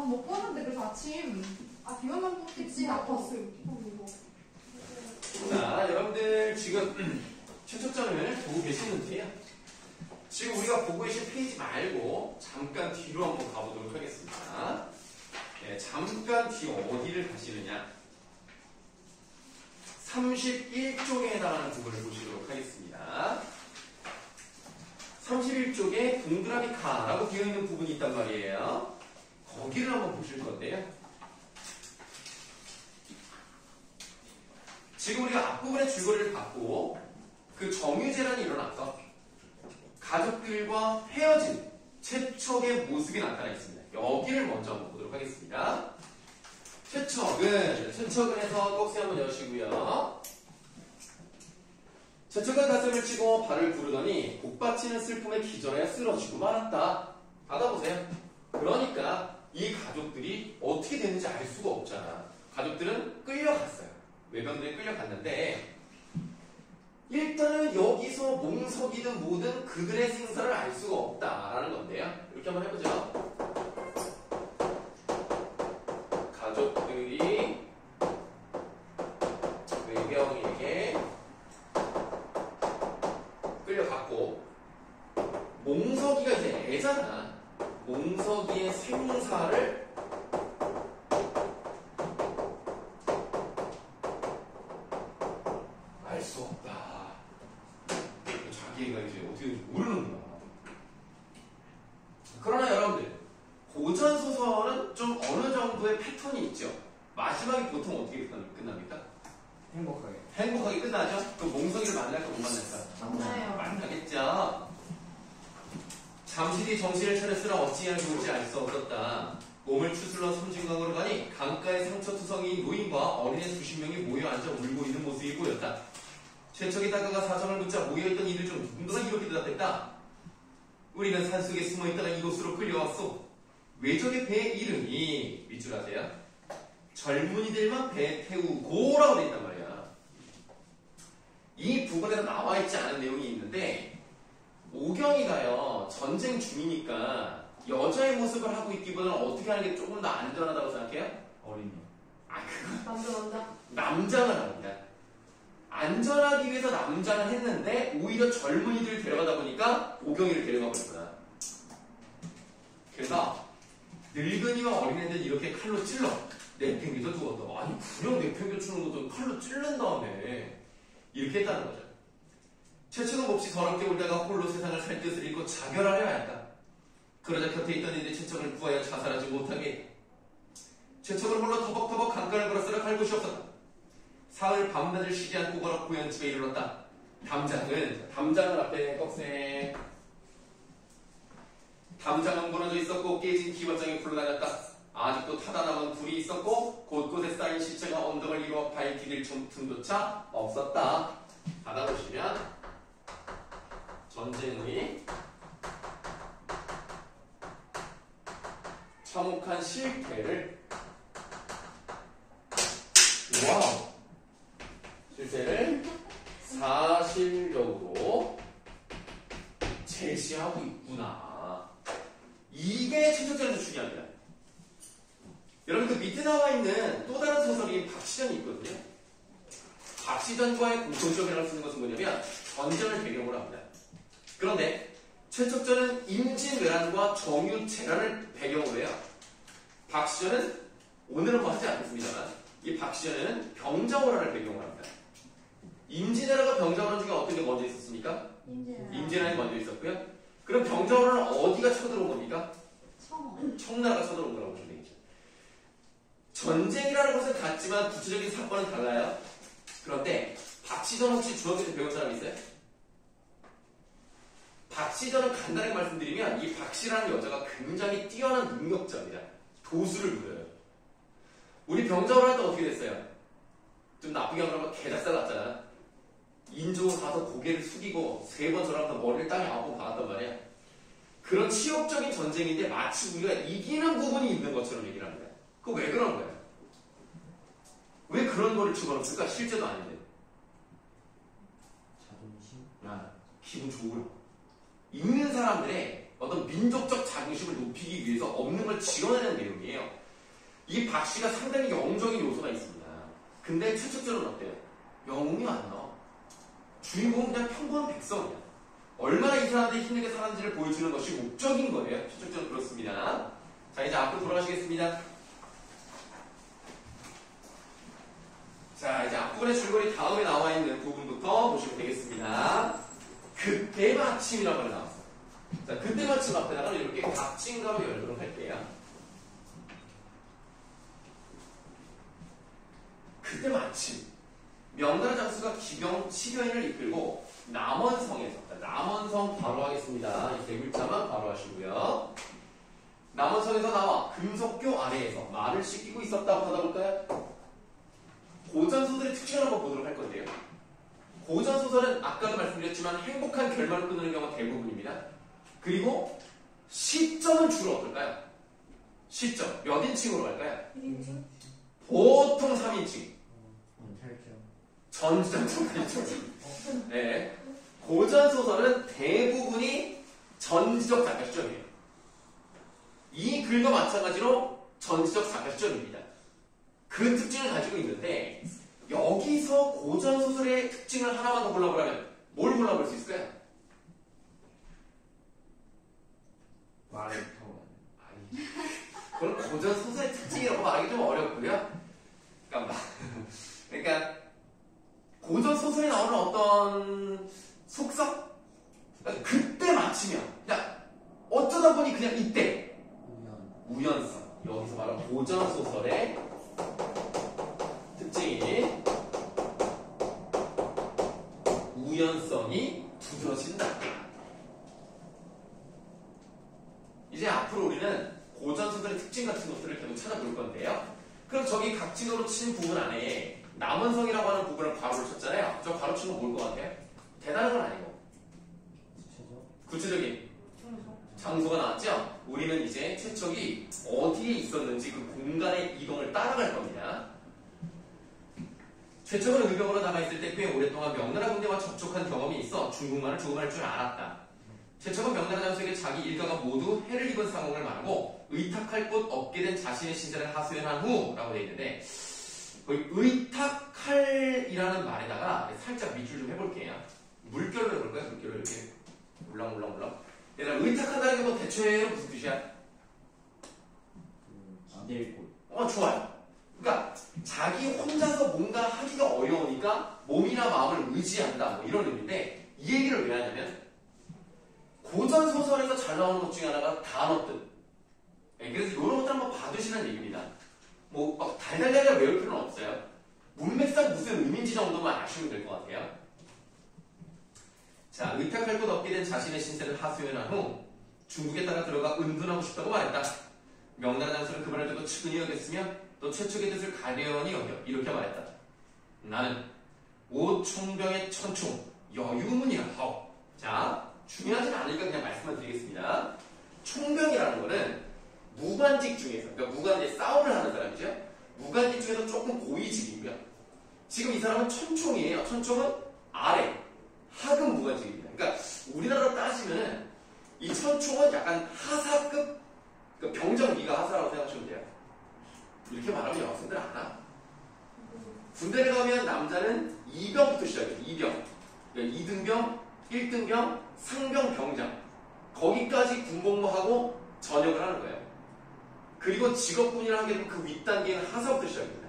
밥 먹었는데 그래서 아침 비만 먹겠지. 아팠어요. 자, 여러분들 지금 최초점을 보고 계시는데요. 지금 우리가 보고 계신 페이지 말고 잠깐 뒤로 한번 가보도록 하겠습니다. 네, 잠깐 뒤 어디를 가시느냐? 31쪽에 해당하는 부분을 보시도록 하겠습니다. 31쪽에 동그라미 카라고 되어있는 부분이 있단 말이에요. 거기를 한번 보실 건데요. 지금 우리가 앞부분에 줄거리를 받고 그 정유재란이 일어나서 가족들과 헤어진 최척의 모습이 나타나 있습니다. 여기를 먼저 한번 보도록 하겠습니다. 최척은 해서 꼭지 한번 여시고요. 최척은 가슴을 치고 발을 구르더니 복받치는 슬픔에 기절하여 쓰러지고 말았다. 받아보세요. 그러니까 이 가족들이 어떻게 됐는지 알 수가 없잖아. 가족들은 끌려갔어요. 외병들이 끌려갔는데 일단은 여기서 몽석이든 뭐든 그들의 생사를 알 수가 없다라는 건데요. 이렇게 한번 해보죠. 가족들이 외병에게 끌려갔고 몽석이가 이제 애잖아. 몽석이의 생사를 알 수 없다. 자기가 이제 어떻게 될지 모르는구나. 그러나 여러분들 고전 소설은 좀 어느 정도의 패턴이 있죠. 마지막에 보통 어떻게 끝납니까? 행복하게 끝나죠? 그럼 몽석이를 만날까 못 만날까? 만나요. 만나겠죠. 잠시 뒤 정신을 차렸으나 어찌해야 좋을지 알 수 없었다. 몸을 추슬러 섬진강으로 가니 강가에 상처투성이인 노인과 어린애 수십 명이 모여 앉아 울고 있는 모습이 보였다. 최척이 다가가 사정을 묻자 모여있던 이들 중 누군가가 이렇게 대답했다. 우리는 산속에 숨어있다가 이곳으로 끌려왔소. 왜 저게 배 이름이 밑줄 아세요? 젊은이들만 배 태우고라고 돼 있단 말이야. 이 부분에서 나와있지 않은 내용이 있는데 오경이가요 전쟁 중이니까 여자의 모습을 하고 있기보다는 어떻게 하는 게 조금 더 안전하다고 생각해요? 어린이. 남장을 합니다. 안전하기 위해서 남장을 했는데 오히려 젊은이들을 데려가다 보니까 오경이를 데려가 버렸구나. 그래서 늙은이와 어린애들 이렇게 칼로 찔러 내팽개쳐 죽었다. 아니 그냥 내팽개 추는 것도 칼로 찔른 다음에 이렇게 했다는 거죠. 최척은 몹시 더럽게 울다가 홀로 세상을 살 뜻을 잃고 자결하려 하였다. 그러자 곁에 있던 이들이 최척을 구하여 자살하지 못하게 최척은 홀로 터벅터벅 강가를 걸었으나 갈 곳이 없었다. 사흘 밤낮을 쉬지 않고 걸어 고향집에 이르렀다. 담장은 앞에 꺽쇠. 담장은 무너져 있었고 깨진 기관장이 굴러다녔다. 아직도 타다 남은 불이 있었고 곳곳에 쌓인 시체가 언덕을 이루어 발 디딜 틈조차 없었다. 받아보시면 전쟁 후에 참혹한 실태를 사실적으로 제시하고 있구나. 이게 최초점에서 중요합니다. 여러분 그 밑에 나와 있는 또 다른 소설이 박시전이 있거든요. 박시전과의 공통점이라고 쓰는 것은 뭐냐면 전쟁을 배경으로 합니다. 그런데 최척전은 임진왜란과 정유재란을 배경으로 해요. 박시전은 오늘은 뭐 하지 않겠습니다만 이 박시전에는 병자호란을 배경으로 합니다. 임진왜란과 병자호란 중에 어떤 게 먼저 있었습니까? 임진왜란이 먼저 있었고요. 그럼 병자호란은 어디가 쳐들어온 겁니까? 청나라가 쳐들어온 거라고 보시면 되겠죠. 전쟁이라는 것은 같지만 구체적인 사건은 달라요. 그런데 박시전 혹시 중학교 때 배운 사람 있어요? 박시전은 간단하게 말씀드리면 이 박씨라는 여자가 굉장히 뛰어난 능력자입니다. 도수를 부려요. 우리 병자호란 때 어떻게 됐어요? 좀 나쁘게 하면 개작살 났잖아. 인종을 가서 고개를 숙이고 3번 전화부터 머리를 땅에 안고 박았단 말이야. 그런 치욕적인 전쟁인데 마치 우리가 이기는 부분이 있는 것처럼 얘기를 합니다. 그거 왜 그런 거야? 왜 그런 거를 집어넣었을까? 실제도 아닌데. 자존심? 기분 좋으라고. 읽는 사람들의 어떤 민족적 자긍심을 높이기 위해서 없는 걸 지어내는 내용이에요. 이 박씨가 상당히 영웅적인 요소가 있습니다. 근데 최측절은 어때요? 영웅이 안 나와. 주인공은 그냥 평범한 백성이야. 얼마나 이 사람들이 힘들게 살았는지를 보여주는 것이 목적인 거예요. 최측절은 그렇습니다. 자, 이제 앞으로 돌아가시겠습니다. 자, 이제 앞부분의 줄거리 다음에 나와 있는 부분부터 보시면 되겠습니다. 그때 마침이라고 나왔어요. 자, 그때 마침 앞에다가 이렇게 각진가로 열도록 할게요. 그때 마침 명나라 장수가 기병 10여인을 이끌고 남원성에서, 남원성 바로 하겠습니다. 이 세 글자만 바로 하시고요. 남원성에서 나와 금속교 아래에서 말을 씻기고 있었다고 받아볼까요? 고전소설의 특징을 한번 보도록 할 건데요. 고전소설은 아까도 말씀드렸지만 행복한 결말을 끊는 경우가 대부분입니다. 그리고 시점은 주로 어떨까요? 시점 몇 인칭으로 갈까요? 1인칭? 보통 3인칭. 전지적 전지적 네. 고전소설은 대부분이 전지적 작가 시점이에요. 이 글도 마찬가지로 전지적 작가 시점입니다. 그 특징을 가지고 있는데 여기서 고전소설의 특징을 하나만 더 골라보라면 뭘 골라볼 수 있을까요? 말을 타고 아니, 그건 고전소설의 특징이라고 말하기 좀 어렵고요. 그러니까 고전소설에 나오는 어떤 속성? 그러니까 그때 마치면 그냥 어쩌다 보니 그냥 이때 우연성. 여기서 말하는 고전소설의 특징이 우연성이 두드러진다. 이제 앞으로 우리는 고전소설의 특징 같은 것들을 계속 찾아볼 건데요. 그럼 저기 각진으로 친 부분 안에 남원성이라고 하는 부분을 괄호를 쳤잖아요. 저 괄호 친 건 뭘 것 같아요? 대단한 건 아니고 구체적인 장소가 나왔죠? 우리는 이제 최척이 어디에 있었는지 그 공간의 이동을 따라갈 겁니다. 최척은 의병으로 남아있을 때 꽤 오랫동안 명나라 군대와 접촉한 경험이 있어 중국말을 조금 할 줄 알았다. 최척은 명나라 장수에게 자기 일가가 모두 해를 입은 상황을 말하고 의탁할 곳 없게 된 자신의 신세를 하소연한 후라고 되어 있는데 거기 의탁할이라는 말에다가 살짝 밑줄 좀 해볼게요. 물결로 해볼까요? 물결로 이렇게 울렁울렁울렁. 얘들아, 의탁하다는 게 뭐 대체로 무슨 뜻이야? 기댈 곳. 좋아요. 그러니까 자기 혼자서 뭔가 하기가 어려우니까 몸이나 마음을 의지한다 뭐 이런 의미인데 이 얘기를 왜 하냐면 고전 소설에서 잘 나오는 것 중에 하나가 단어 뜻. 그래서 이런 것들 한번 봐두시는 얘기입니다. 뭐 막 달달달달 외울 필요는 없어요. 문맥상 무슨 의미인지 정도만 아시면 될 것 같아요. 자, 의탁할 곳 없게 된 자신의 신세를 하소연한 후 중국에 따라 들어가 은둔하고 싶다고 말했다. 명나라 장수는 그 말을 듣고 측은히 여겼으며 또 최측의 뜻을 가련히 여겨 이렇게 말했다. 나는 오총병의 천총 여유문이라 하오. 자, 중요하진 않으니까 그냥 말씀을 드리겠습니다. 총병이라는 거는 무관직 중에서, 그러니까 무관직 싸움을 하는 사람이죠. 무관직 중에서 조금 고위직이고요. 지금 이 사람은 천총이에요. 천총은 아래 하급 무관직입니다. 그러니까 우리나라로 따지면 이 천총은 약간 하사급, 그러니까 병장 위가 하사라고 생각하시면 돼요. 이렇게 말하면 여학생들 알아. 군대를 가면 남자는 2병부터 시작해요. 2병. 그러니까 2등병, 1등병, 상병, 병장. 거기까지 군복무하고 전역을 하는 거예요. 그리고 직업군이라 하게 되면 그 윗단계는 하사부터 시작입니다.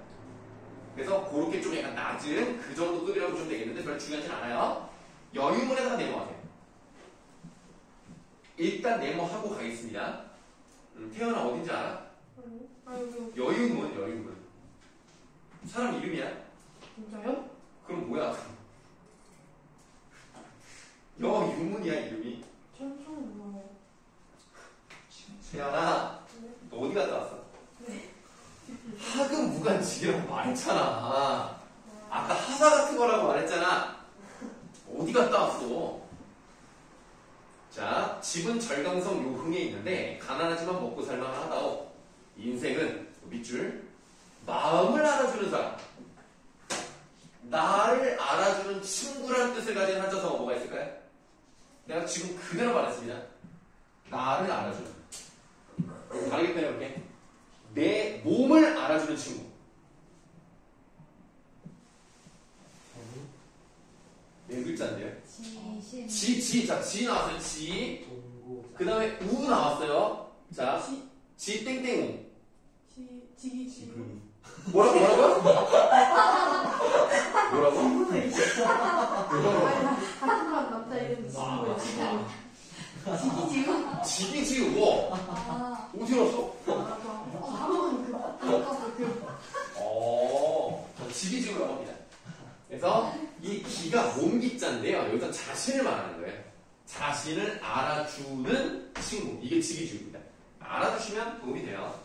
그래서 그렇게 좀 약간 낮은 그 정도 급이라고 좀 되겠는데 별로 중요하진 않아요. 여유문에다가 네모하세요. 일단 네모하고 가겠습니다. 태어나 어딘지 알아? 여유문, 여유문. 사람 이름이야? 진짜요? 그럼 뭐야? 여유문이야 이름이. 천천히 뭐예요? 태연아, 너 어디 갔다 왔어? 네. 하급 무관직이라고 말했잖아. 아까 하사 같은 거라고 말했잖아. 어디 갔다 왔어? 자, 집은 절강성 요흥에 있는데 가난하지만 먹고 살만 하다오. 인생은 밑줄 마음을 알아주는 사람. 나를 알아주는 친구라는 뜻을 가진 한자성어 뭐가 있을까요? 내가 지금 그대로 말했습니다. 나를 알아주는. 다르게 표현해볼게. 내 몸을 알아주는 친구. 네 글자인데요. 지신. 자, 지 나왔어요. 지. 동고. 그 다음에 우 나왔어요. 자, 지. 지 땡땡우. 지기. 지금. 뭐라고? 뭐라고? 아니, 같은 반 남자 이름 지우야, 지우. 지기, 지우? 지기 지우. 아, 어떻게 알았어? 한번 아까 지기 지우라고 합니다. 그래서 이 기가 몸기자인데요. 여기서 자신을 말하는 거예요. 자신을 알아주는 친구. 이게 지기 지우입니다. 알아주시면 도움이 돼요.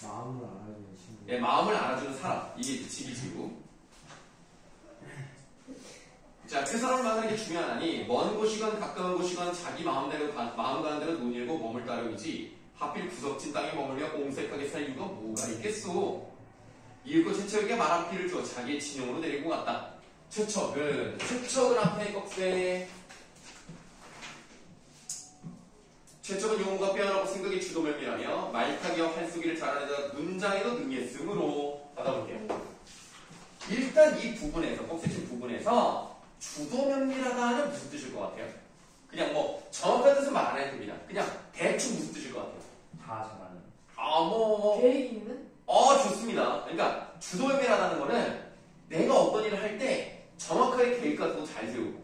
마음을 알아주는 친구. 내 마음을 알아주는 사람. 이게 지기지구. 자, 그 사람을 만나는 게 중요하니 먼 곳이건 가까운 곳이건 자기 마음 가는 대로 돈 잃고 머물 따름이지 하필 구석진 땅에 머물며 옹색하게 살 이유가 뭐가 있겠소. 이윽고 최척에게 말한 피를 주어 자기의 친형으로 데리고 갔다. 최척은 앞에 꺽쇠. 최척은 용어가 빼어나고 생각이 주도면밀하며 말타기와 활쏘기를 잘하는 문장에도 능했으므로 받아볼게요. 일단 이 부분에서 꺽쇠친 부분에서 주도면밀하다는 무슨 뜻일 것 같아요? 그냥 뭐 정확한 뜻은 말 안 해도 됩니다. 그냥 대충 무슨 뜻일 것 같아요? 다 잘하는. 계획이 있는? 좋습니다. 그러니까 주도면밀하다는 거는 내가 어떤 일을 할 때 정확하게 계획 같은 거 잘 세우고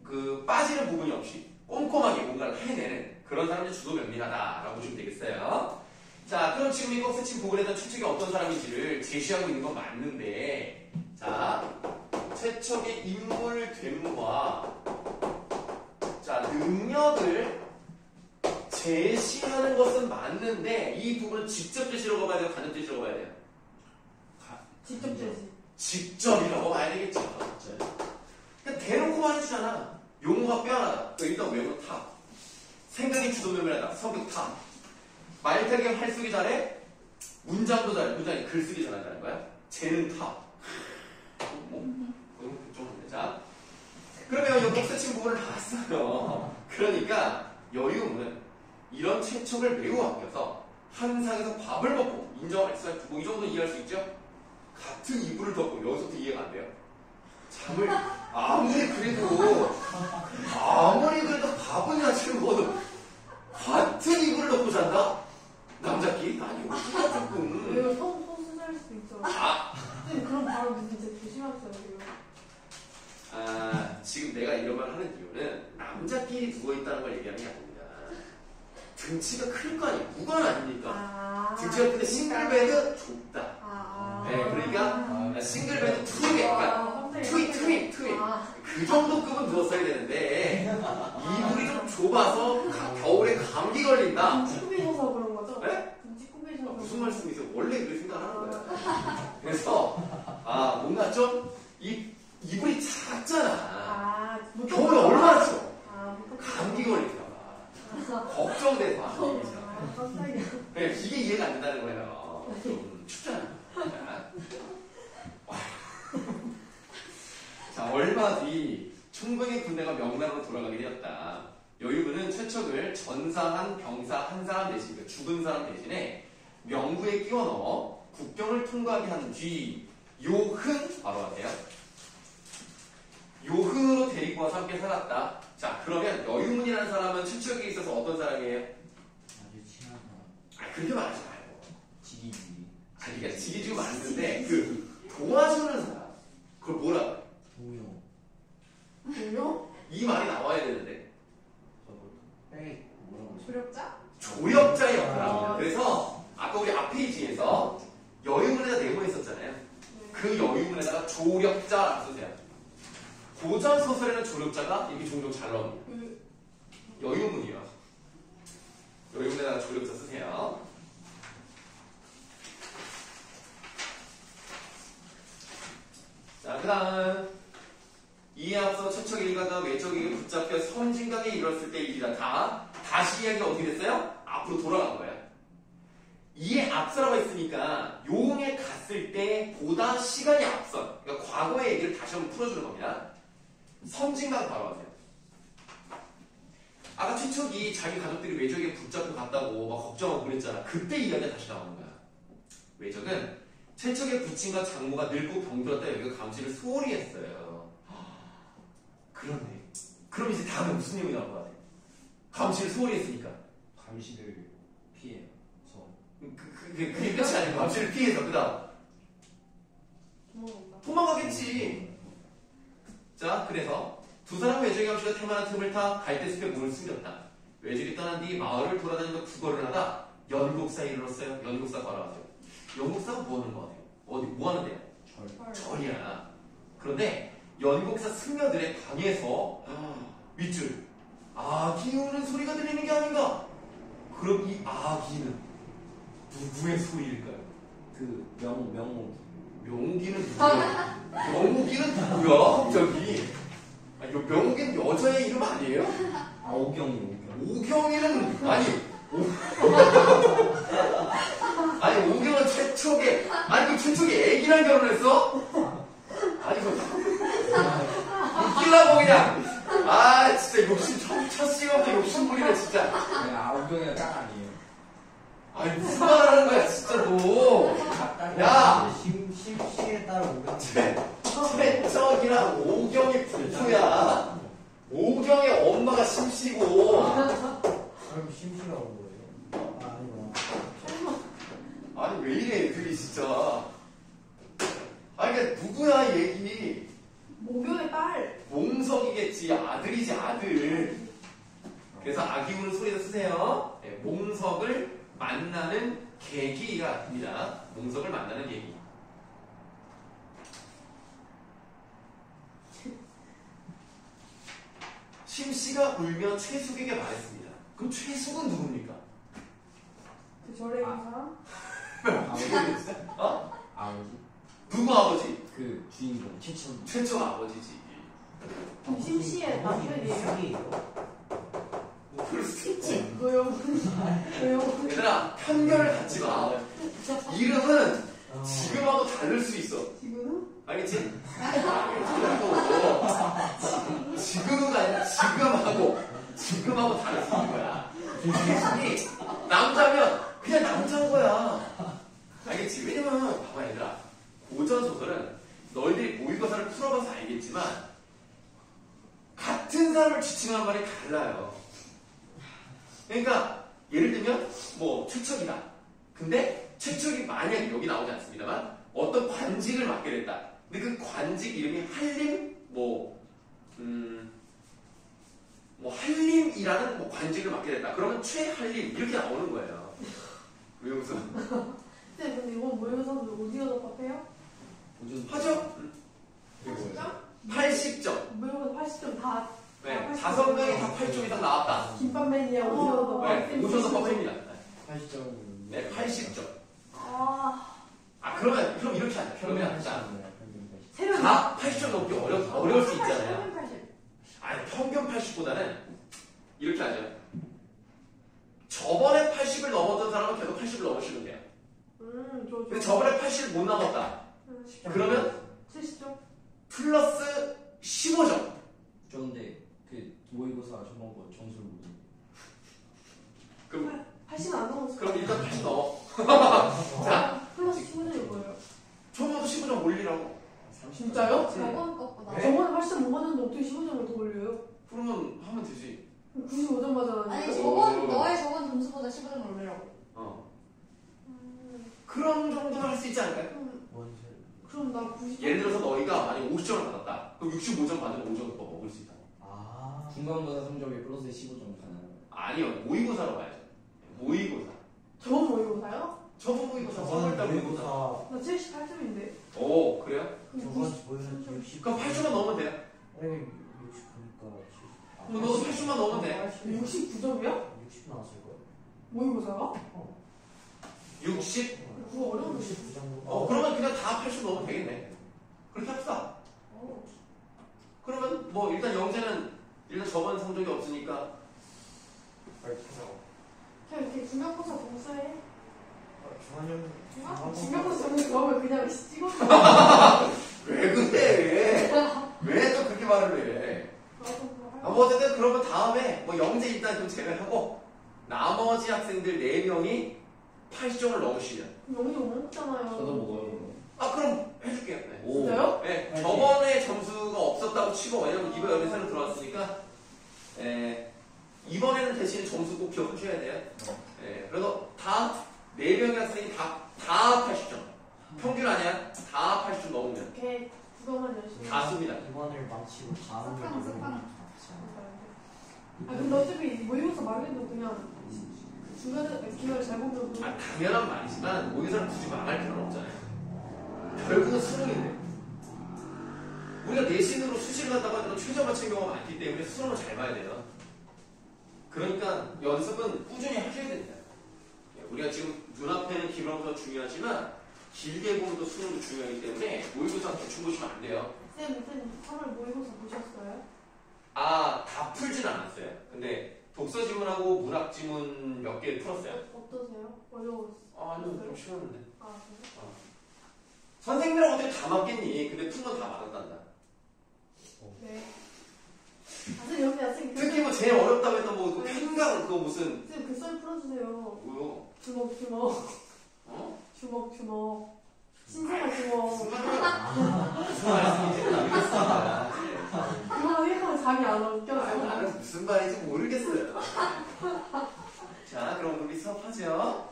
그 빠지는 부분이 없이 꼼꼼하게 뭔가를 해내는 그런 사람이 주도면밀하다라고 보시면 되겠어요. 자, 그럼 지금 이 꺽쇠친 부분에서 최척이 어떤 사람인지를 제시하고 있는 건 맞는데, 자, 최척의 인물 됨과 자 능력을 제시하는 것은 맞는데 이 부분은 직접 제시라고 봐야 돼요? 간접 제시라고 봐야 돼요? 직접 제시. 직접이라고 봐야 되겠죠. 그냥 대놓고 말해주잖아. 용어가 빼어나다. 일단 외모 탑. 생각이 주도면밀하다. 성격 탑. 말타기 활쏘기 잘해. 문장도 잘해. 문장이 글쓰기 잘한다는 거야. 재능 탑. 자, 그러면 이 꺽쇠친 부분을 봤어요. 그러니까 여유는 이런 최척을 매우 아껴서 한상에서 밥을 먹고 인정할 수 있고 이 정도 이해할 수 있죠? 같은 이불을 덮고 여기서부터 이해가 안 돼요. 잠을 아무리 그래도 밥은 야채를 먹어도 같은 이불을 덮고 잔다? 남자끼리? 아니 조금 왜요? 소수할 수도 있죠. 근데 그럼 바로 진짜 조심하세요. 지금 내가 이런 말 하는 이유는 남자끼리 누워있다는 걸 얘기하는 게 아닙니다. 등치가 클 거 아니에요. 무관 아닙니까? 등치가 큰데 싱글베드 좁다. 네, 그러니까 싱글베드 투게, 그러니까 트윈. 그 정도 급은 누웠어야 되는데 이불이 좀 좁아서 겨울에 감기 걸린다. 등치 꾸미셔서 그런 거죠? 네? 등치 꾸미셔서. 무슨 말씀이세요? 원래 그렇게 생각하는 거예요. 그래서 뭔가 좀 이불이 작잖아. 겨울에 얼마나 추워. 감기 걸릴까 봐. 걱정돼서 안 되죠. 깜짝이야. 네, 이게 이해가 안 된다는 거예요. 좀 춥잖아. 자, 얼마 뒤 충북의 군대가 명나라로 돌아가게 되었다. 여유군은 최척을 전사한 병사 한 사람 대신, 그러니까 죽은 사람 대신에 명부에 끼워 넣어 국경을 통과하게 한 뒤 요흥 바로 하세요. 요흥으로 데리고 와서 함께 살았다. 자, 그러면 여유문이라는 사람은 최척에 있어서 어떤 사람이에요? 아주 친한 사람. 그렇게 말하지 말고. 지기지. 그러니까 지기지고 맞는데 도와주는 사람. 그걸 뭐라? 동요. 조용? 이 말이 나와야 되는데 뭐라고 그러지? 조력자? 조력자의 역할을 합니다. 그래서 아까 우리 앞 페이지에서 여유문에다 네모했었잖아요. 그 여유문에다가 조력자라고 쓰세요. 고전 소설에는 조력자가 이게 종종 잘 나옵니다. 여유문이요. 여유문에다가 조력자 쓰세요. 자, 그 다음 이에 앞서 최척 일가가 외적에게 붙잡혀 선진강에 이뤘을 때의 일이다. 다시 이야기가 어떻게 됐어요? 앞으로 돌아간 거예요. 이에 앞서라고 했으니까 용에 갔을 때 보다 시간이 앞선, 그러니까 과거의 얘기를 다시 한번 풀어주는 겁니다. 선진강 바로 하세요. 아까 최척이 자기 가족들이 외적에 붙잡혀 갔다고 막 걱정하고 그랬잖아. 그때 이야기가 다시 나오는 거야. 외적은 최척의 부친과 장모가 늙고 병들었다 여기가 감시를 소홀히 했어요. 그렇네. 그럼 이제 다음에 무슨 내용이 나올 것 같아? 감시를 소홀히 했으니까. 감시를 피해서. 그게 끝이 아니고 감시를 피해서 그 다음 도망가겠지. 자, 그래서 두 사람 외적의 감시가 태만한 틈을 타 갈대숲에 몸을 숨겼다. 외적이 떠난 뒤 마을을 돌아다니며 구걸을 하다 연곡사에 이르렀어요. 연곡사 걸어가죠. 연곡사가 뭐 하는 거 같아요? 어디 뭐 하는데요? 절이야. 그런데 연곡사 승려들의 방에서 윗줄 아기 우는 소리가 들리는 게 아닌가? 그럼 이 아기는 누구의 소리일까요? 그 명목이. 명옥이는 누구야? 명옥이는 누구야? 갑자기? 아니, 명옥이는 여자의 이름 아니에요? 아, 오경이. 오경이는 아니 아니 오경은 최초에 아니 그 최초에 애기랑 결혼했어? 아니 그 웃기려고 그냥 아 진짜 욕심 첫 시간부터 욕심 부리네 진짜. 네, 아, 오경이가 딱 아니에요. 아니 무슨 말 하는 거야 진짜 너. 야 심씨에 따라 오경. 최척이랑 오경이 부부야. 오경의 엄마가 심씨고. 그럼 심씨가 온 거예요? 아, 아니구나. 아니 왜 이래 애들이 진짜. 아니 그러니까 누구야 이 얘기. 목욕의 딸. 몽석이겠지. 아들이지 아들. 그래서 아기 우는 소리도 쓰세요. 네, 몽석을 만나는 계기가 됩니다. 몽석을 만나는 계기. 심씨가 울며 최숙에게 말했습니다. 그럼 최숙은 누굽니까? 그 절에 있는 사람? 아버지. 어? 아버지. 누구 아버지? 그 주인공 최천. 최초 아버지지. 심씨의 남편이에요? 뭐 그럴 수도 있지. 왜요? 얘들아 편견을 갖지 마. 이름은 지금하고 다를 수 있어. 지금은? 알겠지? 지금은 아니라 지금하고 다를 수 있는 거야. 이 남자면 그냥 남자인 거야. 알겠지? 왜냐면 봐봐 얘들아 고전 소설은 너희들이 모의고사를 풀어봐서 알겠지만 같은 사람을 지칭하는 말이 달라요. 그러니까 예를 들면 뭐 최척이다. 근데 최척이 만약에 여기 나오지 않습니다만 어떤 관직을 맡게 됐다. 근데 그 관직 이름이 한림 한림이라는 뭐 관직을 맡게 됐다. 그러면 최한림 이렇게 나오는 거예요. 왜 웃어? 네, 근데 이건 모의고사도 오디오 접합해요? 하죠? 진짜? 80점. 모의고사 80점 다. 네, 5명이 다 8점 이상 나왔다. 김밥 매니아 오디오 접합. 네, 오디오 접합입니다. 80점. 네, 80점. 그럼 이렇게 하자. 그러면 자, 세명 다 80점 넘기 어려울 수 있잖아요. 평균 80. 아니, 평균 80보다는 이렇게 하죠. 저번에 80을 넘었던 사람은 계속 80을 넘으시면 돼요. 좋아. 근데 저번에 80을 못 넘었다. 그러면 70점? 플러스 15점. 저 근데 그 모의고사 저번 거 점수를 모르는. 그럼 80은 안 넘었어. 그럼 일단 80 넘어. 자, 플러스 15점이 뭐예요? 저번도 15점 올리라고. 진짜요? 저번 것보다. 네? 저번에 80점 못 맞았는데 어떻게 15점을 더 올려요? 그러면 하면 되지. 95점 맞았는데. 아니 저번 너의 저번 점수보다 15점을 올리라고. 그런 정도는 할 수 있지 않을까요? 뭔 그럼 나 90점. 예를 들어서 너희가 만약에 50점을 받았다. 그럼 65점 받으면 5점 더 먹을 수 있다. 아. 중간고사 성적이 플러스 15점 가나요? 아니요. 모의고사로 봐야죠. 모의고사. 저번 모의고사요? 저번 모의고사, 3월달 모의고사. 나 78점인데. 오, 그래요? 저번 모의고사 60. 그럼 80만 넣으면 돼요. 아니 60 보니까 70. 그럼 너도 80만 넣으면 돼. 69점이요? 60 나왔을 거예요. 모의고사가? 60? 그거 어려운데. 69 정도. 그러면 그냥 다 80 넣으면 되겠네. 그렇게 합시다. 그러면 뭐 일단 영재는 일단 저번 성적이 없으니까 그냥 이렇게 중간고사 복수해. 중간형. 중간고사 정리 그러면 그냥 찍어줘. 왜 그래? 왜 또 그렇게 말을 해? 나도 그거 할 뭐 어쨌든 그러면 다음에 뭐 영재 일단 좀 제외하고 나머지 학생들 4명이 80점을 넘으시면 영이 못 먹잖아요. 저도 먹어요. 아 그럼 해줄게요. 네. 오. 진짜요? 네, 화이팅. 저번에 점수가 없었다고 치고 왜냐면 이번 연에 새로 들어왔으니까 이번에는 대신 점수 꼭 기억하셔야 돼요. 그래도 다 4명의 학생이 다 80점 평균 아니야? 다 80점 넘으면 이렇게 그거만 열심히. 다 씁니다. 이번을 마치고 다음 석강, 주에 석강. 아 근데 어차피 모의고사 망해도 그냥 중간에 기회를 잘 보면 아, 당연한 말이지만 모의고사를 굳이 망할 필요는 없잖아요. 결국은 수능인데 우리가 내신으로 수시를 한다고 하더라도 최저 맞춘 경우가 많기 때문에 수능을 잘 봐야 돼요. 그러니까 연습은 꾸준히 하셔야 됩니다. 우리가 지금 눈앞에는 기말고사 중요하지만 길게 보면 또 수능도 중요하기 때문에 모의고사 대충 보시면 안 돼요. 쌤 3월 모의고사 보셨어요? 아, 다 풀진 않았어요. 근데 독서 지문하고 문학 지문 몇 개 풀었어요. 어떠세요? 어려웠어요? 아니요, 좀 쉬웠는데. 아 그래요? 선생님이랑 어떻게 다 맞겠니? 근데 푼 건 다 맞았단다. 네. 아 쌤 여기 쌤 특히 뭐 제일 어렵다고 했던 뭐 한강 그거 무슨 쌤 글썰 풀어주세요. 뭐요? 주먹 주먹 어? 주먹 주먹 신생아 주먹 무슨 말씀인지 모르겠습니다. 그거 생각하면 잠이 안 와. 아, 웃겨서. 나는 무슨 말인지 모르겠어요. 자, 그럼 우리 수업하죠.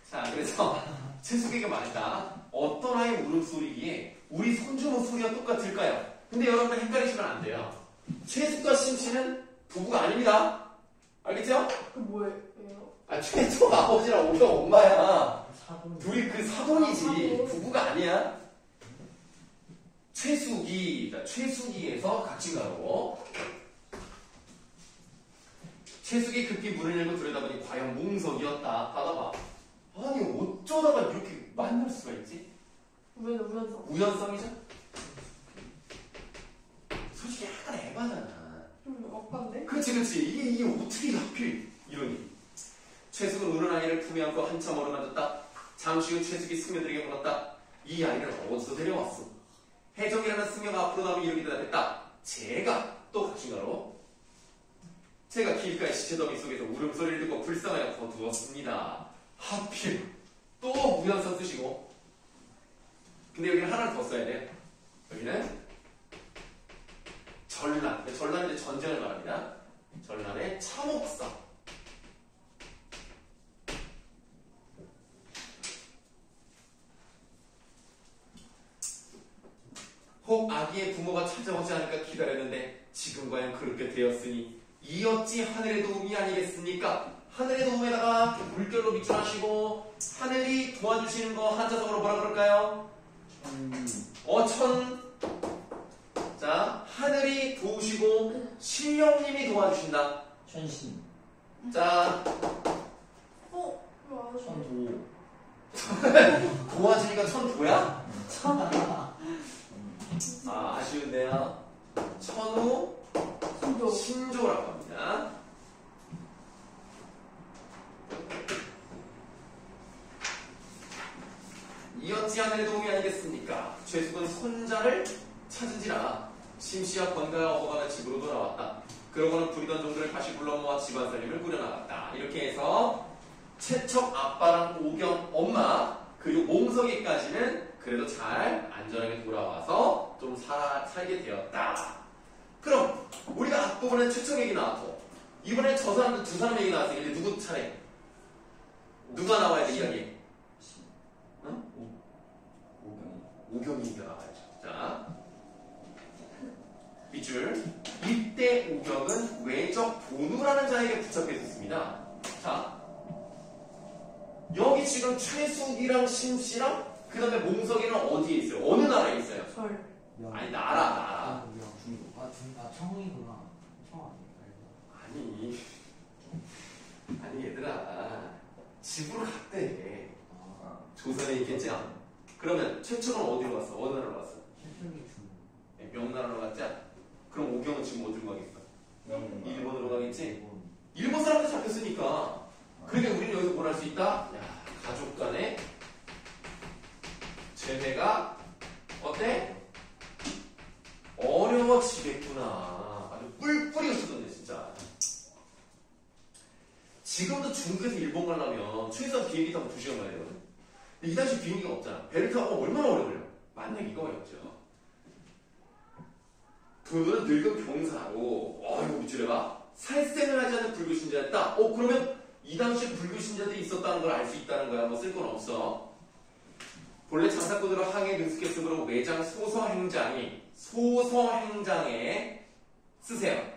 자, 그래서 최숙에게 말했다. 어떤 아이의 울음소리기에 우리 손주 목소리가 똑같을까요? 근데 여러분들 헷갈리시면 안 돼요. 최숙과 심씨는 부부가 아닙니다. 알겠죠? 그 뭐예요? 아, 최숙 아버지랑 오경 엄마야. 사돈. 둘이 그 사돈이지. 사돈. 부부가 아니야. 최숙이에서 각진가로. 최숙이 급히 문을 열고 들여다보니 과연 몽석이었다. 받아봐. 아니 어쩌다가 이렇게 만날 수가 있지? 우연성. 우연성이죠? 솔직히 약간 에바잖아. 좀 억반데? 그렇지. 이게 어떻게 하필 이러니. 최숙은 우는 아이를 품에 안고 한참 얼어맞았다. 잠시 후 최숙이 승려들에게 물었다. 이 아이를 어디서 데려왔어? 혜정이라는 승려가 앞으로 나오면 이렇게 대답했다. 제가 또 각진가로. 제가 길가의 시체더미 속에서 울음소리를 듣고 불쌍하여 거두었습니다. 하필 또 우연성 쓰시고. 근데 여기는 하나를 더 써야 돼. 여기는 전란. 전란은 이제 전쟁을 말합니다. 전란의 참혹성. 혹 아기의 부모가 찾아오지 않을까 기다렸는데 지금 과연 그렇게 되었으니 이 어찌 하늘의 도움이 아니겠습니까? 하늘의 도움에다가 물결로 밑줄하시고 하늘이 도와주시는 거 한자성어로 뭐라 그럴까요? 자, 하늘이 도우시고 신령님이 도와주신다. 천신. 자, 어? 이거 안 하시네. 천도. 도와주니까 천도야? 아, 아쉬운데요. 천우 신조. 신조라고 합니다. 이 어찌 하늘의 도움이 아니겠습니까? 최숙은 손자를 찾은지라 심씨와 건강을 얻어가며 집으로 돌아왔다. 그러고는 부리던 종들을 다시 불러 모아 집안 살림을 꾸려나갔다. 이렇게 해서 채척 아빠랑 오경 엄마 그리고 몽석이까지는 그래도 잘 안전하게 돌아와서 좀 살게 되었다. 그럼 우리가 앞부분에 채척 얘기 나왔고 이번에 저 사람들 두 사람 얘기 나왔으니까 이제 누구 차례? 누가 나와야 돼 이야기? 응? 오경이가 나와야죠. 자, 밑줄. 이때 오경은 외적 본우라는 자에게 붙잡혀 있었습니다. 자, 여기 지금 최숙이랑 심씨랑 그 다음에 몽석이는 어디에 있어요? 어느 나라에 있어요? 절. 아니 나라. 청이구나. 청 아니 얘들아 집으로 갔대. 조선에 있겠지? 그러면 최초는 어디로 갔어? 어느 나라로 갔어? 실력이 중. 명나라로 갔자. 그럼 오경은 지금 어디로 가겠어? 일본으로 가겠지? 일본. 일본 사람들 잡혔으니까. 그러니까 우리는 여기서 뭘 할 수 있다? 야, 가족 간의 재회가 어때? 어려워지겠구나. 아주 뿔뿔이 웃었던 지금도 중국에서 일본 가려면 최소한 비행기 타고 2시간 가야 되거든. 근데 이 당시 비행기가 없잖아. 배를 타고 얼마나 오래 걸려? 만나기가 어렵죠. 돈은 늙은 병사로, 이거 밑줄에가 살생을 하지 않는 불교신자였다. 그러면 이 당시에 불교신자들이 있었다는 걸 알 수 있다는 거야. 뭐 쓸 건 없어. 본래 장사꾼으로 항해 능숙했으므로 외장 소서행장에 쓰세요.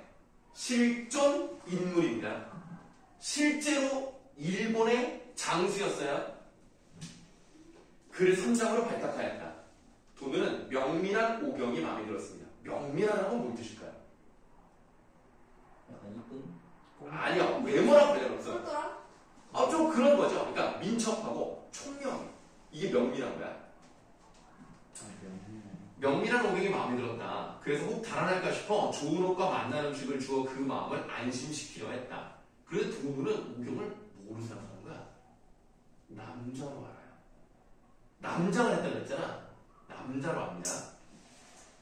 실존 인물입니다. 실제로 일본의 장수였어요. 그를 선장으로 발탁하였다. 도누는 명민한 오경이 마음에 들었습니다. 명민하다는 건 뭔 뜻일까요? 약간 이쁜? 아니요. 외모랑 관련 없어요. 똘똘한? 좀 그런 거죠. 그러니까 민첩하고 총명. 이게 명민한 거야. 명민한 오경이 마음에 들었다. 그래서 혹 달아날까 싶어 좋은 옷과 맛난 음식을 주어 그 마음을 안심시키려 했다. 그래서 도누는 오경을 뭐로 생각하는 거야? 남자로 알아요. 남자가 했다고 그랬잖아. 남자로 압니다.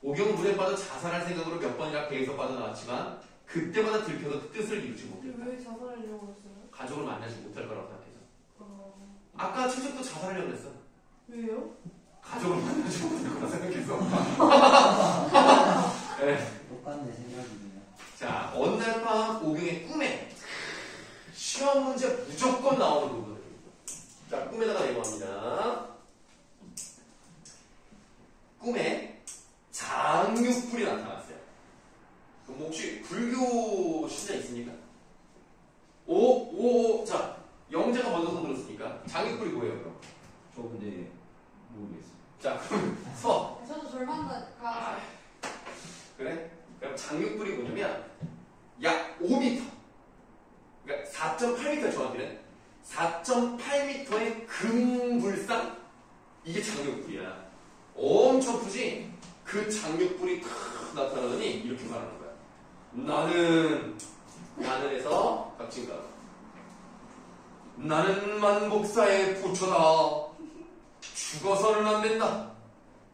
오경은 물에 빠져 자살할 생각으로 몇 번이나 배에서 빠져나왔지만 그때마다 들켜서 뜻을 이루지 못했다. 왜 자살하려고 했어요? 가족을 만나지 못할 거라고 생각해서. 아까 최적도 자살하려고 했어. 왜요? 가족을 만나지 못할 거라고 생각해서. 네. 똑같네 생각이네요. 자, 어느 날 밤 오경의 꿈에 시험 문제 무조건 나오는 부분. 자, 꿈에다가 내고합니다. 꿈에 장육불이 나타났어요. 그럼 혹시 불교 신자 있습니까? 자, 영재가 먼저 손 들었으니까 장육불이 뭐예요, 그럼? 저 근데 모르겠어요. 자, 그럼 서. 저도 절만 가. 그래? 그럼 장육불이 뭐냐면 약 5m. 그러니까 4.8m 정확히는 4.8m의 금불상 이게 장육불이야. 엄청 크지? 그 장육불이 탁 나타나더니 이렇게 말하는 거야. 나는 해서 각진가. 나는 만복사의 부처다. 죽어서는 안 된다.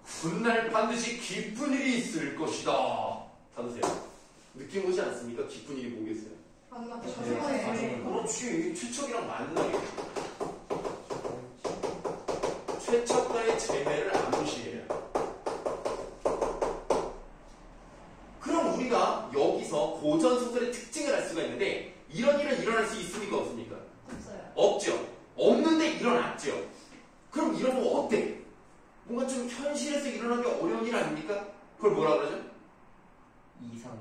훗날 반드시 깊은 일이 있을 것이다. 받으세요. 느낌 오지 않습니까? 깊은 일이 뭐겠어요? 맞나? 네. 그렇지. 최척이랑 만나게. 최척과의 재회를 안 무시해요. 그럼 우리가 여기서 고전 소설의 특징을 알 수가 있는데 이런 일은 일어날 수 있습니까? 없습니까? 없어요. 없죠. 없는데 일어났죠. 그럼 이런 거 어때? 뭔가 좀 현실에서 일어나기 어려운 일 아닙니까? 그걸 뭐라 그러죠? 이상적.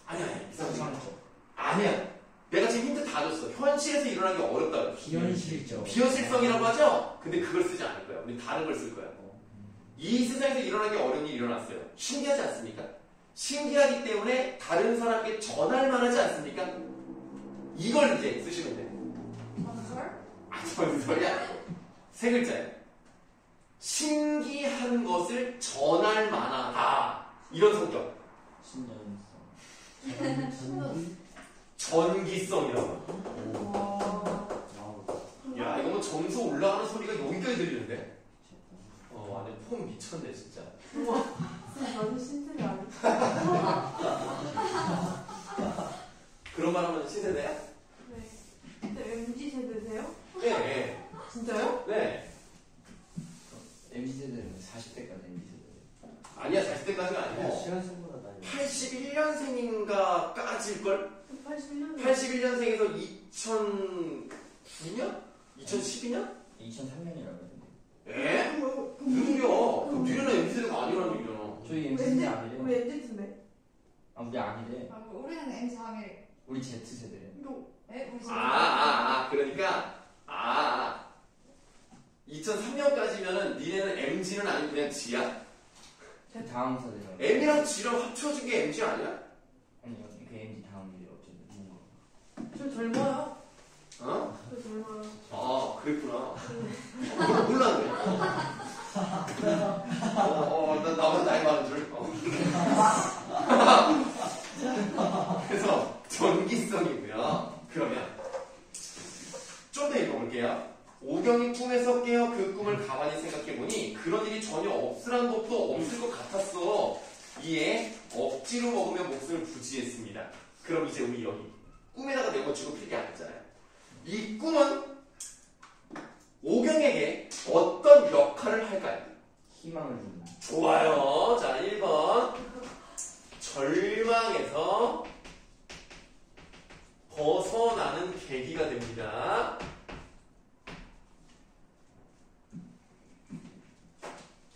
아니야. 이상적. 아니야. 내가 지금 힌트 다 줬어. 현실에서 일어나기 어렵다. 비현실적. 비현실성이라고 하죠? 근데 그걸 쓰지 않을 거야. 우리 다른 걸 쓸 거야. 이 세상에서 일어나기 어려운 일이 일어났어요. 신기하지 않습니까? 신기하기 때문에 다른 사람에게 전할 만하지 않습니까? 이걸 이제 쓰시면 돼. 전설? 전설이야. 세 글자야. 신기한 것을 전할 만하다. 이런 성격. 신전성. 전기성이라고. 와. 야, 이거 뭐 점수 올라가는 소리가 여기까지 들리는데? 완전 폼 미쳤네, 진짜. 우와. 완전 신세대 아니야? 그런 말 하면 신세대야? 네. 근데 MZ 세대세요? 네. 진짜요? 네. MZ세대는 40대까지 MZ세대. 아니야, 40대까지가 아니고. 시간승보다 나이. 81년생인가 까질걸? 81년. 81년생에서 2009년? 2012년? 2003년이라고 했는데. 에? 무슨 소리야? 그럼 니네는 MZ세대가 아니라는 얘기잖아. 저희 MZ세대 아니래요. 우리 MZ인데. 우리 아니래. 우리는 MZ 하밀. 우리 Z세대. 이거 우리 그러니까 2003년까지면은 니네는 MZ는 아니고 그냥 G야? 그 다음 세대가. M이랑 G랑 합쳐진 게 MZ 아니야? 아니요, 그 MZ 다음이래 어쨌든 뭔가. 저 젊어요. 어? 저 젊어요. 그랬구나. 그걸 몰랐네. 나만 나이 많은 줄. 그래서 전기성이고요. 그러면 좀 더 읽어볼게요. 오경이 꿈에서 깨어 그 꿈을 가만히 생각해보니 그런 일이 전혀 없으란 것도 없을 것 같았어. 이에 억지로 먹으며 목숨을 부지했습니다. 그럼 이제 우리 여기 꿈에다가 내고 치고 필기 안 했잖아요. 이 꿈은 오경에게 어떤 역할을 할까요? 희망을 주는. 좋아요. 자, 1번. 절망에서 벗어나는 계기가 됩니다.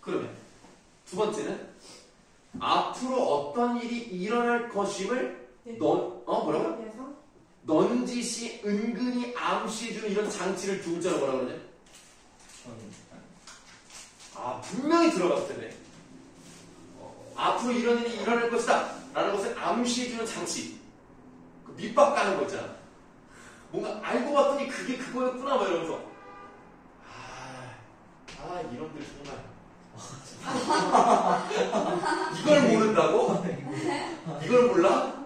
그러면 두 번째는 앞으로 어떤 일이 일어날 것임을 뭐라고? 예상? 넌지시 은근히 암시해주는 이런 장치를 두 글자로 뭐라 그러냐? 분명히 들어갔을 텐데. 앞으로 이런 일이 일어날 것이다 라는 것을 암시해주는 장치. 그 밑밥 까는 거 있잖아. 뭔가 알고 봤더니 그게 그거였구나 막 이러면서 이런들 정말 이걸 모른다고? 이걸 몰라?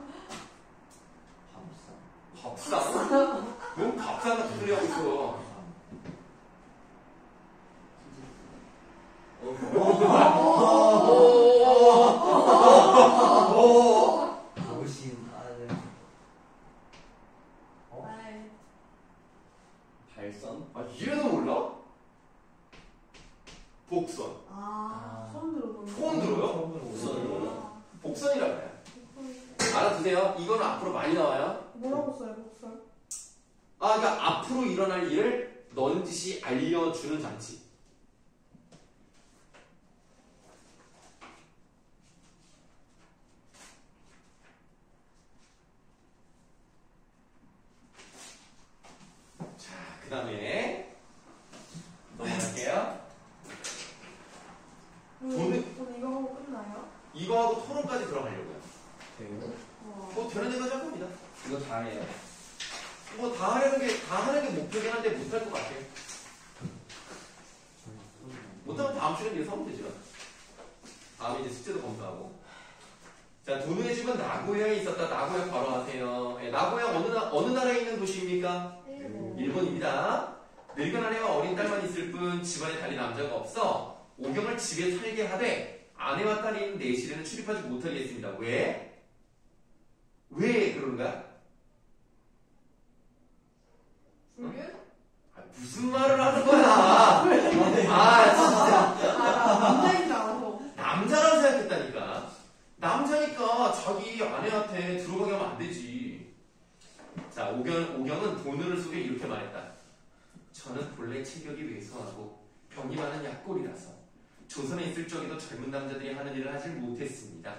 밥상? 넌 밥상 같은 소리 하고 있어. 보신 아들. 네. 발선? 이래도 몰라? 복선. 처음 들어보는 처음 들어요? 복선. 복선이라고 해요. 알아두세요. 이거는 앞으로 많이 나와요. 뭐라고 써요, 복설? 그러니까 앞으로 일어날 일을 넌지시 알려주는 장치. 자, 그 다음에 넘어갈게요. 저는 이거 하고 끝나요? 이거하고 토론까지 들어가려고요. 돼요? 뭐 되는 데까지 할 겁니다. 이거 다 해요. 뭐 다 하는 게 목표긴 한데 못할 것 같아요. 못하면 다음 시간에 이어서 하면 되죠. 다음에 이제 숙제도 검사하고. 자, 도누의 집은 나고야에 있었다. 나고야 바로 아세요. 나고야 어느 나라에 있는 도시입니까? 일본입니다. 늙은 아내와 어린 딸만 있을 뿐 집안에 달리 남자가 없어 오경을 집에 살게 하되 아내와 딸이 있는 내실에는 출입하지 못하게 했습니다. 왜? 왜 그런가? 불륜? 무슨 말을 하는 거야? 진짜. 남자인 줄 알아서. 남자라고 생각했다니까. 남자니까 자기 아내한테 들어가게 하면 안 되지. 자, 오경은 도누를 속에 이렇게 말했다. 저는 본래 체격이 왜소하고 병이 많은 약골이라서 조선에 있을 적에도 젊은 남자들이 하는 일을 하질 못했습니다.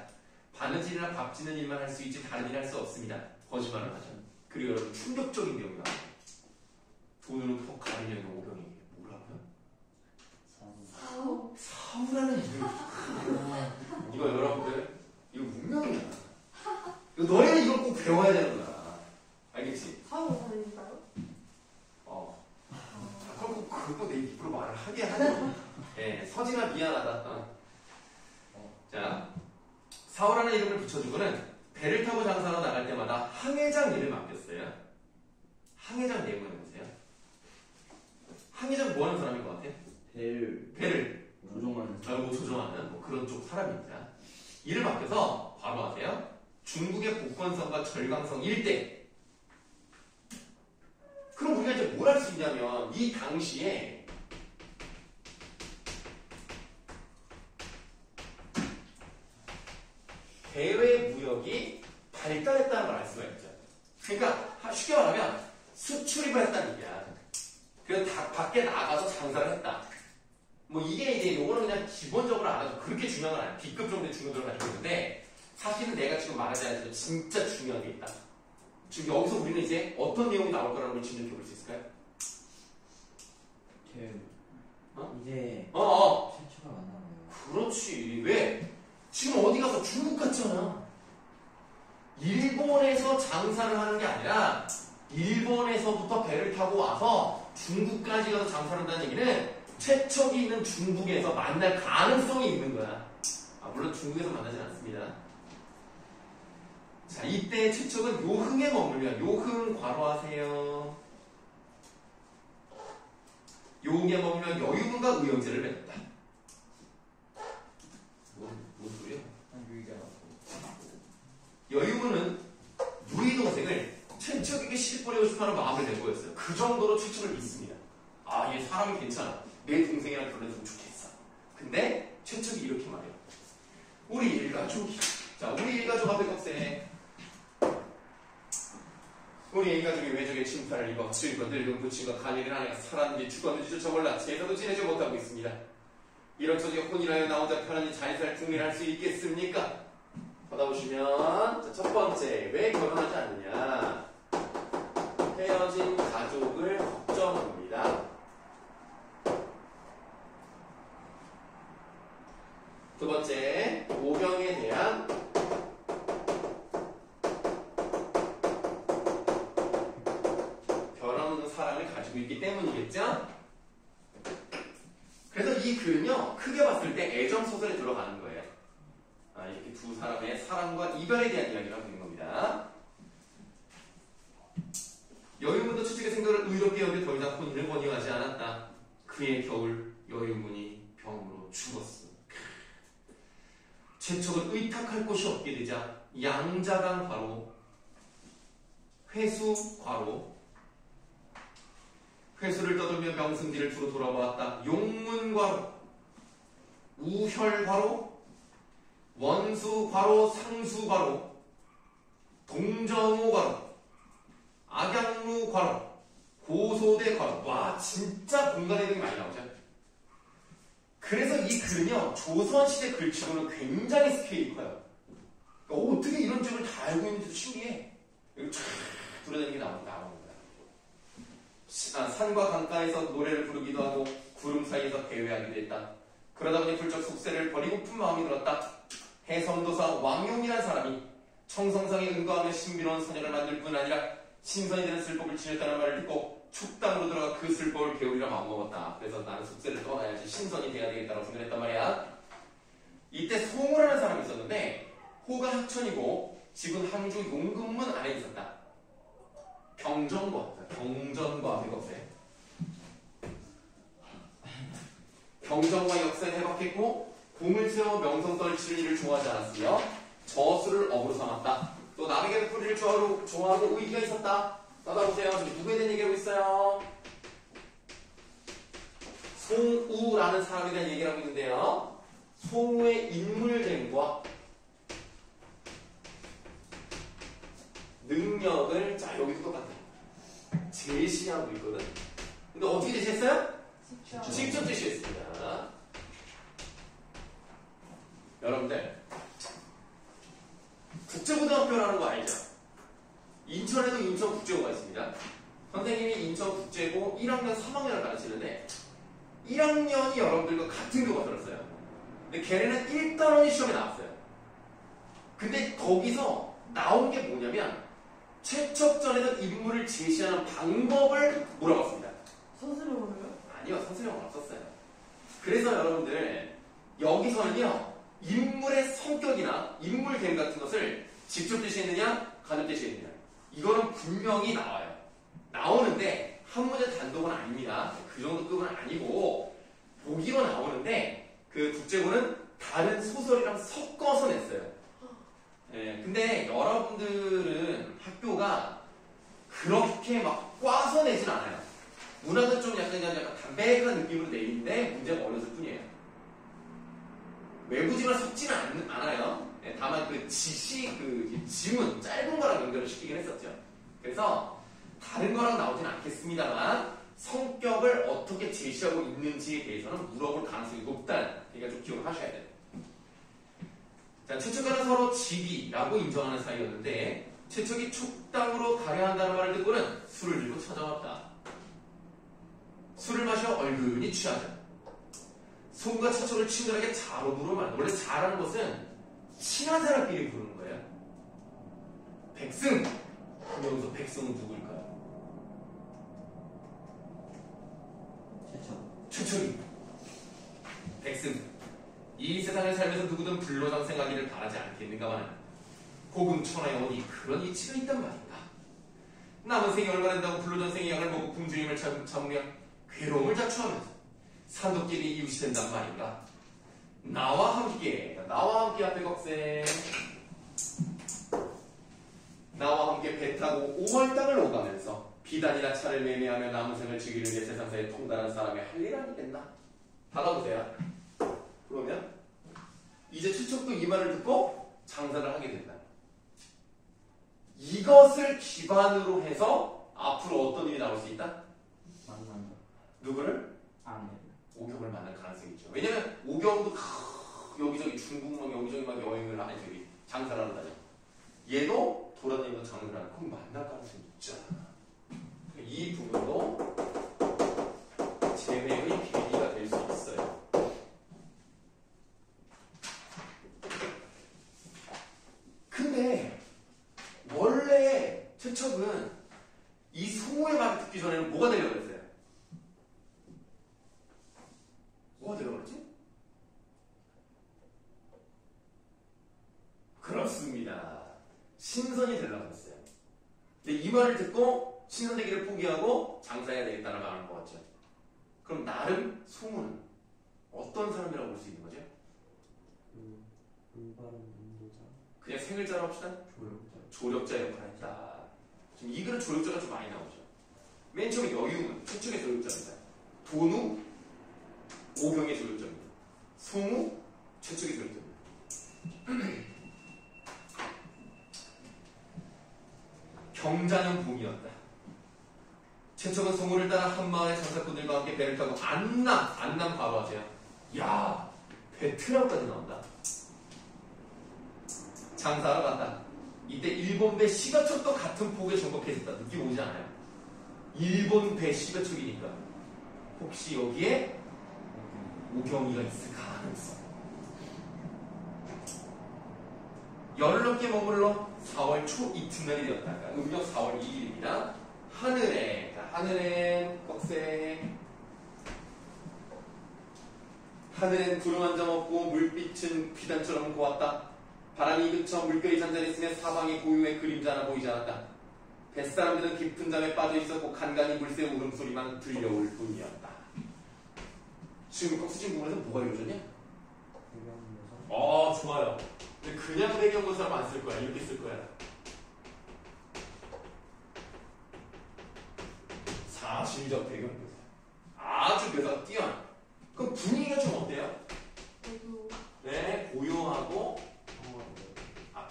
바느질이나 밥 짓는 일만 할 수 있지 다른 일 할 수 없습니다. 거짓말을 하죠. 그리고 여러분 충격적인 내용이 나와요. 도누는 퍽 가리려는 오경이 뭐라고요? 사우라는 이름. 이거 여러분들 이거 문명이야. 너희는 이걸 꼭 배워야 되는 거야. 알겠지? 사고 사는니까요? 그거 내 입으로 말을 하게 하죠. 네, 서진아 미안하다. 자, 사오라는 이름을 붙여주고는 배를 타고 장사로 나갈 때마다 항해장 일을 맡겼어요. 항해장 내용을 해보세요. 항해장 뭐하는 사람인 것 같아? 배를 조종하는 뭐 그런 쪽 사람입니다. 일을 맡겨서 바로 아세요? 중국의 복건성과 절강성 일대. 그럼 우리가 이제 뭘 할 수 있냐면 이 당시에 대외 무역이 발달했다는 걸 알 수가 있죠. 그러니까 쉽게 말하면 수출입을 했다는 얘기야. 그래서 밖에 나가서 장사를 했다. 뭐 이게 이제 요거는 그냥 기본적으로 알아도 그렇게 중요한 건 아니야. B급 정도의 중요도를 가지고 있는데 사실은 내가 지금 말하지 않아도 진짜 중요한 게 있다. 지금 여기서 우리는 이제 어떤 내용이 나올 거라는 걸 짐작해 볼 수 있을까요? 이제 어. 최초가 만나네요. 그렇지. 왜? 지금 어디 가서 중국 갔잖아. 일본에서 장사를 하는 게 아니라 일본에서부터 배를 타고 와서 중국까지 가서 장사를 한다는 얘기는 최척이 있는 중국에서 만날 가능성이 있는 거야. 물론 중국에서 만나진 않습니다. 자, 이때 최척은 요흥에 머물면 요흥 괄호하세요. 요흥에 머물면 여유문과 의형제를 맺었다. 뭔 소리야? 유의가 여유문은 누이 동생을 최척에게 시집 보내고 싶어하는 마음을 낸 거였어요. 그 정도로 최척을 믿습니다. 아, 얘 사람이 괜찮아. 내 동생이랑 결혼했으면 좋겠어. 근데 최척이 이렇게 말해요. 우리 일가족이, 자, 우리 일가족 앞에 격세. 우리 일가족이 외적의 침탈을 입어 주인과 늙은 부친과 간이는 아내가 살았는지 죽었는지조차 몰라 제사도 지내지 못하고 있습니다. 이런 처지에 혼인하여 나 혼자 편안히 잘 살 국민할 수 있겠습니까? 받아보시면 자, 첫 번째, 왜 결혼하지 않느냐? 헤어진 가족을 걱정합니다. 두 번째, 오병에 대한 결혼 없는 사랑을 가지고 있기 때문이겠죠? 그래서 이 글은요, 크게 봤을 때 애정소설에 들어가는 거예요. 아, 이렇게 두 사람의 사랑과 이별에 대한 이야기를 하고 있는 겁니다. 여유문도 최측의 생각을 의롭게 여겨 더 이상 혼인을 권유하지 않았다. 그의 겨울 여유문이 병으로 죽었어. 최측은 의탁할 곳이 없게 되자 양자강 과로 회수 과로 회수를 떠돌며 명승지를 두루 돌아보았다. 용문 과로 우혈 과로 원수 과로 상수 과로 동정호 과로 악양루 과로 고소대 과로. 와, 진짜 공간의 이름이 많이 나오죠. 그래서 이 글은요, 조선시대 글치고는 굉장히 스케일이 커요. 그러니까 어떻게 이런 점을 다 알고 있는지도 신기해. 여기 쫙 돌아다니는 게 나오는 거야. 산과 강가에서 노래를 부르기도 하고 구름 사이에서 대회하기도 했다. 그러다 보니 불적 속세를 버리고픈 마음이 들었다. 해성도사 왕용이라는 사람이 청성상에 응거하며 신비로운 선녀를 만들 뿐 아니라 신선이 되는 슬법을 지녔다는 말을 듣고 축당으로 들어가 그 슬법을 배우리라 마음먹었다. 그래서 나는 속세를 떠나야지 신선이 돼야 되겠다고 생각했단 말이야. 이때 송우라는 사람이 있었는데 호가 하천이고 집은 항주 용금문 안에 있었다. 경전과 앞에 격세. 경전과 역사에 해박했고 공을 세워 명성떨 치는 일을 좋아하지 않았으며 저수를 업으로 삼았다. 또 남에게 뿌리를 좋아하고 의기가 있었다. 따라보세요. 지금 누구에 대한 얘기하고 있어요? 송우라는 사람에 대한 얘기를 하고 있는데요. 송우의 인물됨과 능력을, 자, 여기도 똑같아요. 제시하고 있거든. 근데 어떻게 제시했어요? 직접 제시했습니다. 여러분들, 국제고등학교라는 거 알죠? 인천에도 인천국제고가 있습니다. 선생님이 인천국제고 1학년, 3학년을 가르치는데 1학년이 여러분들과 같은 교가 들었어요. 근데 걔네는 1단원이 시험에 나왔어요. 근데 거기서 나온 게 뭐냐면 최척전에서 인물을 제시하는 방법을 물어봤습니다. 선생님으로요? 아니요, 선생님은 없었어요. 그래서 여러분들 여기서는요, 인물의 성격이나 인물됨 같은 것을 직접 제시했느냐 간접 제시했느냐 이거는 분명히 나와요. 나오는데 한 문제 단독은 아닙니다. 그 정도 급은 아니고 보기로 나오는데 그 국제고는 다른 소설이랑 섞어서 냈어요. 근데 여러분들은 학교가 그렇게 막 꽈서 내진 않아요. 문화도 좀 약간 담백한 느낌으로 내는데 문제가 어려울 뿐이에요. 외부지만 섞지는 않아요. 다만 그 지문, 짧은 거랑 연결을 시키긴 했었죠. 그래서 다른 거랑 나오진 않겠습니다만 성격을 어떻게 제시하고 있는지에 대해서는 물어볼 가능성이 높다는, 그러니까 좀 기억을 하셔야 돼요. 자, 최척과는 서로 직이라고 인정하는 사이였는데 최척이 축당으로 가려 한다는 말을 듣고는 술을 들고 찾아왔다. 술을 마셔 얼근히 취하자. 송과 최척을 친절하게 자로 부르면, 원래 자라는 것은 친한 사람끼리 부르는 거예요. 백승! 그럼 여기서 백승은 누구일까요? 최척이. 백승. 이 세상을 살면서 누구든 불로장생하기를 바라지 않겠는가마는 고금천하에 어디 그런 이치가 있단 말인가. 남은 생이 얼마 된다고 불로장생의 약을 먹고 궁주님을 참으며 괴로움을 자초하면서 산도끼리 이웃이 된단 말인가. 나와 함께 앞에 꺽쇠. 나와 함께 배 타고 오월 땅을 오가면서 비단이나 차를 매매하며 남은 생을 즐기는 게 세상사에 통달한 사람의 할 일 아니겠나? 받아보세요. 그러면 이제 추척도 이 말을 듣고 장사를 하게 된다. 이것을 기반으로 해서 앞으로 어떤 일이 나올 수 있다? 만난다. 누구를? 아내. 오경을 만날 가능성이 있죠. 왜냐면 오경도 여기저기 중국 막 여기저기 막 여행을 하니 저기 장사를 하러 다녀. 얘도 돌아다니면서 장사를 하는 그럼 만날 가능성이 있잖아. 이 부분도 재매의 계기가 될 수 있어요. 근데 원래 최척은 이 소의 말을 듣기 전에는 뭐가 되려고 했어요? 뭐가 되려고 그랬지? 그렇습니다. 신선이 되려고 했어요. 근데 이 말을 듣고 신선되기를 포기하고 장사해야 되겠다는 마음을 먹었죠. 그럼 나름 소문은 어떤 사람이라고 볼 수 있는 거죠? 올바른 인도자. 그냥 세 글자로 합시다. 조력자. 조력자 역할을 했다. 지금 이 글은 조력자가 좀 많이 나오죠. 맨 처음에 여유는 최초의 조력자입니다. 도누 오경의 조력자입니다. 송우 최초의 조력자입니다. 경자는 봄이었다. 최척은 송우를 따라 한마을의 장사꾼들과 함께 배를 타고 안남 바로 하세요. 야, 베트남까지 나온다. 장사하러 갔다. 이때 일본 배 10여 척도 같은 폭에 정복했었다. 느낌 오지 않아요? 일본 배 10여 척이니까 혹시 여기에 오경이가 있을 가능성. 열흘 넘게 머물러 4월 초 이튿날이 되었다. 음력 4월 2일입니다. 하늘엔 꺽쇠. 하늘엔 구름 한 점 없고 물빛은 비단처럼 고왔다. 바람이 그쳐 물결이 잔잔했으며 사방에 고요의 그림자 하나 보이지 않았다. 뱃사람들은 깊은 잠에 빠져 있었고 간간히 물새 울음소리만 들려올 뿐이었다. 지금 꺽쇠진 부분에서 뭐가 이루어졌냐? 좋아요. 근데 그냥 배경고사를 안 쓸 거야. 이렇게 쓸 거야. 사실적 배경고사. 아주 묘사가 뛰어나. 그럼 분위기가 좀 어때요? 네, 고요하고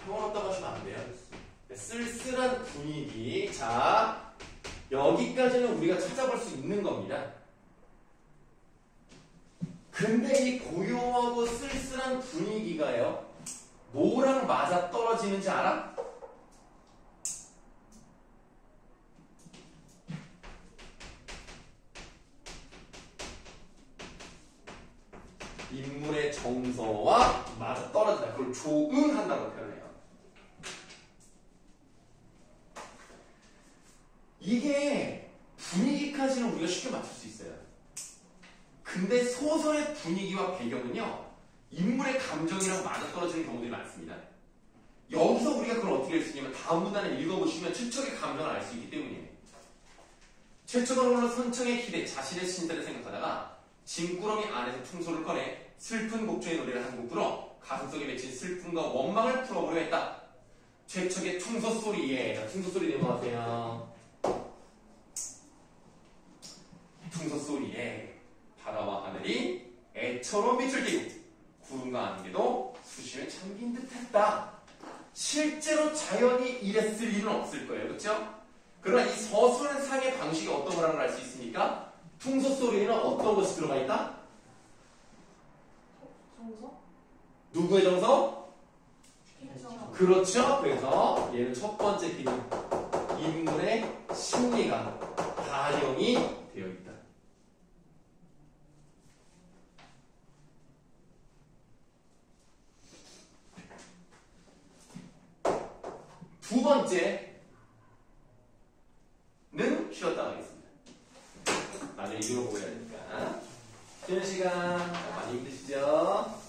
평화롭다고 하시면 안 돼요. 네, 쓸쓸한 분위기. 자, 여기까지는 우리가 찾아볼 수 있는 겁니다. 근데 이 고요하고 쓸쓸한 분위기가요, 뭐랑 맞아 떨어지는지 알아? 인물의 정서와 맞아 떨어진다. 그걸 조응한다고 표현해요. 이게 분위기까지는 우리가 쉽게 맞출 수 있어요. 근데 소설의 분위기와 배경은요, 인물의 감정이랑 맞아떨어지는 경우들이 많습니다. 여기서 우리가 그걸 어떻게 할 수 있냐면 다음 문단을 읽어보시면 최척의 감정을 알 수 있기 때문이에요. 최척은 오늘 선청의 기대, 자신의 신세를 생각하다가 짐꾸러미 안에서 퉁소를 꺼내 슬픈 곡조의 노래를 한 곡 불어 가슴속에 맺힌 슬픔과 원망을 풀어보려 했다. 최척의 퉁소 소리에, 자, 퉁소 소리 넘어가세요. 퉁소 소리에 바다와 하늘이 애처럼 빛을 띠고 구름과 안개도 수심에 잠긴 듯했다. 실제로 자연이 이랬을 일은 없을 거예요. 그렇죠? 그러나 이 서술상의 방식이 어떤 거라는 걸 알 수 있습니까? 퉁소 소리에는 어떤 것이 들어가 있다? 정서? 누구의 정서? 정서. 그렇죠. 그래서 얘는 첫 번째 기능, 인물의 심리가 반영이 되어 있다. 두 번째는 쉬었다 가겠습니다. 나중에 읽어보고 해야 되니까. 쉬는 시간 많이 힘드시죠?